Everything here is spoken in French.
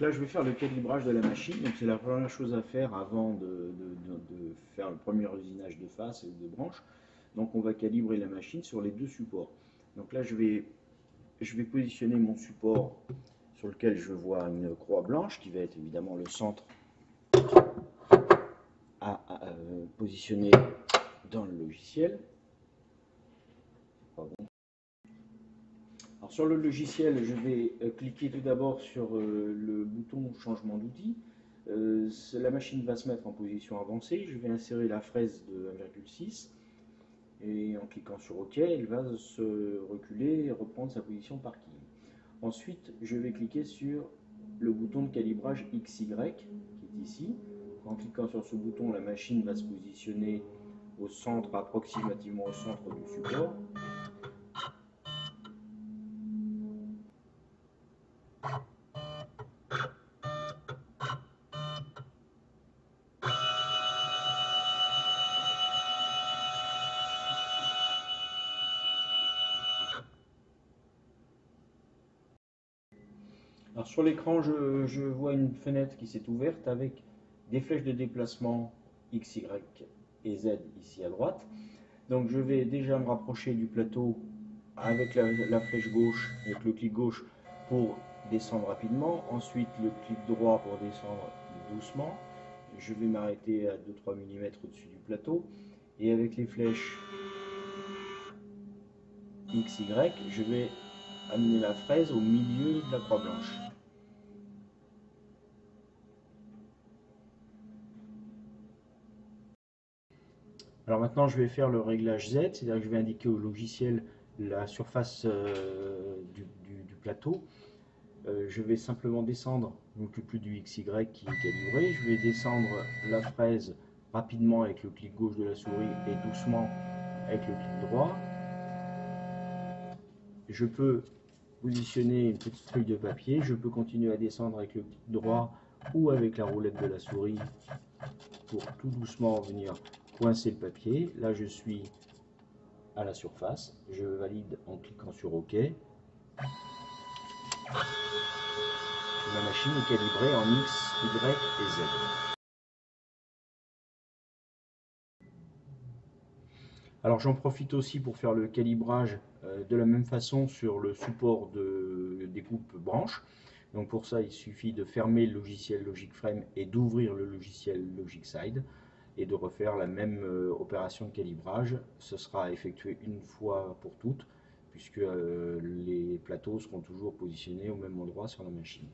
Donc là, je vais faire le calibrage de la machine. Donc c'est la première chose à faire avant de faire le premier usinage de face et de branche. Donc on va calibrer la machine sur les deux supports. Donc là, je vais positionner mon support sur lequel je vois une croix blanche qui va être évidemment le centre à positionner dans le logiciel. Pardon. Alors sur le logiciel, je vais cliquer tout d'abord sur le bouton changement d'outil. La machine va se mettre en position avancée. Je vais insérer la fraise de 1,6 et en cliquant sur OK, elle va se reculer et reprendre sa position parking. Ensuite, je vais cliquer sur le bouton de calibrage XY qui est ici. En cliquant sur ce bouton, la machine va se positionner au centre, approximativement au centre du support. Alors sur l'écran, je vois une fenêtre qui s'est ouverte avec des flèches de déplacement X, Y et Z ici à droite. Donc je vais déjà me rapprocher du plateau avec la flèche gauche, avec le clic gauche pour descendre rapidement. Ensuite le clic droit pour descendre doucement. Je vais m'arrêter à 2-3 mm au-dessus du plateau. Et avec les flèches X, Y, je vais amener la fraise au milieu de la croix blanche. Alors maintenant, je vais faire le réglage Z, c'est-à-dire que je vais indiquer au logiciel la surface du plateau. Je vais simplement descendre, je ne m'occupe plus du XY qui est calibré, je vais descendre la fraise rapidement avec le clic gauche de la souris et doucement avec le clic droit. Je peux positionner une petite feuille de papier, je peux continuer à descendre avec le clic droit ou avec la roulette de la souris pour tout doucement venir coincer le papier. Là je suis à la surface, je valide en cliquant sur OK. Ma machine est calibrée en X, Y et Z. Alors j'en profite aussi pour faire le calibrage de la même façon sur le support de découpe branche. Donc pour ça, il suffit de fermer le logiciel Logicframe et d'ouvrir le logiciel Logicside et de refaire la même opération de calibrage. Ce sera effectué une fois pour toutes, puisque les plateaux seront toujours positionnés au même endroit sur la machine.